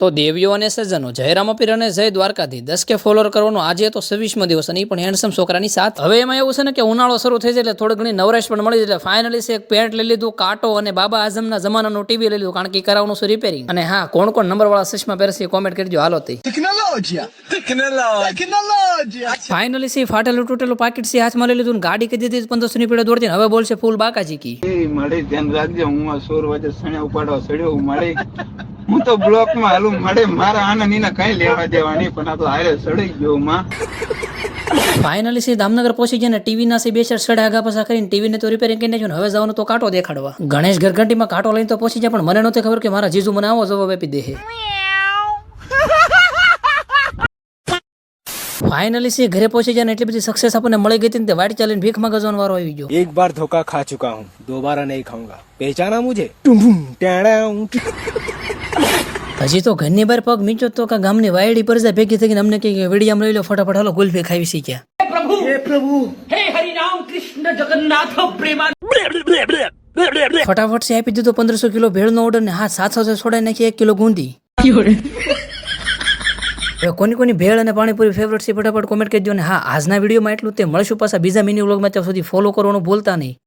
તો દેવીઓ અને સજ્જનો જય રામાપીર અને જય દ્વારકાથી 10K ફોલોઅર કરવાનો આજે તો 26મો દિવસ અને એ પણ હેન્ડસમ છોકરાની સાથ. હવે એમાં એવું છે ને કે ઉનાળો શરૂ થઈ જાય એટલે થોડી ઘણી નવરાશ પણ મળી જાય. ફાઇનલી એક પેન્ટ લઈ લીધું, કાંટો અને બાબા આઝમના જમાનાનું ટીવી લઈ લીધું, કારણ કે કરાવવાનું છે રિપેરિંગ. અને હા, કોણ કોણ નંબર વાળા ચશ્મા પહેરશે કોમેન્ટ કરજો. હાલો તે ફાઇનલી ફાટેલું તૂટેલું પાકીટ છે હાથમાં લઈ લીધું, ગાડી કહી દીધી 1500 ની પીડે દોડતી. હવે બોલશે ફૂલ બાકાજી કી મળે. ધ્યાન રાખજો, હું આ 16 વાગે સણ્યા ઉપાડવા સડ્યો મળે. હું તો બ્લોક માં હાલું મળે, મારા આનંદ ની કઈ લેવા દેવા નહીં, પણ આ તો હારે સડી ગયો માં. ફાઇનલી દામનગર પહોંચી ગયા ને ટીવી ના બે ચાર સડે આગા પાછા કરીને ટીવી ને તો રિપેરિંગ કરીને હવે જવાનું તો કાંટો દેખાડવા. ગણેશ ઘરઘંટીમાં કાંટો લઈને તો પહોંચી જાય, પણ મને નહોતી ખબર કે મારા જીજુ મને આવો જવાબ આપી દે. ફાઇનલી ઘરે પહોંચી જાય ને એટલી બધી સક્સેસ આપણને મળી ગઈ હતી ને વાડી ચાલીને ભીખ માં ગજવાનો વારો આવી ગયો. एक बार धोखा खा चुका हूँ, दोबारा नहीं खाऊंगा. पहचाना मुझे? હજી તો ઘરની બહાર પગ મીચો તો કા ગામની વાયડી પર જાય ભેગી થઈને અમને કે વિડીયામ લઈ લો ફટાફટ, હાલો ગુલ્ફી ખાવી શીખ્યા. ફટાફટ થી આપી દીધો 1500 કિલો ભેળ નો ઓર્ડર ને હા 700 છોડાઈ નાખી 1 કિલો ગુંદી. કોની કોની ભેળ અને પાણીપુરી ફેવરેટ છે ફટાફટ કોમેન્ટ કરી દો. ને હા, આજના વિડીયોમાં એટલું તે મળશું પાછા બીજા મિની વ્લોગમાં. ત્યાં સુધી ફોલો કરવાનું ભૂલતા નહીં.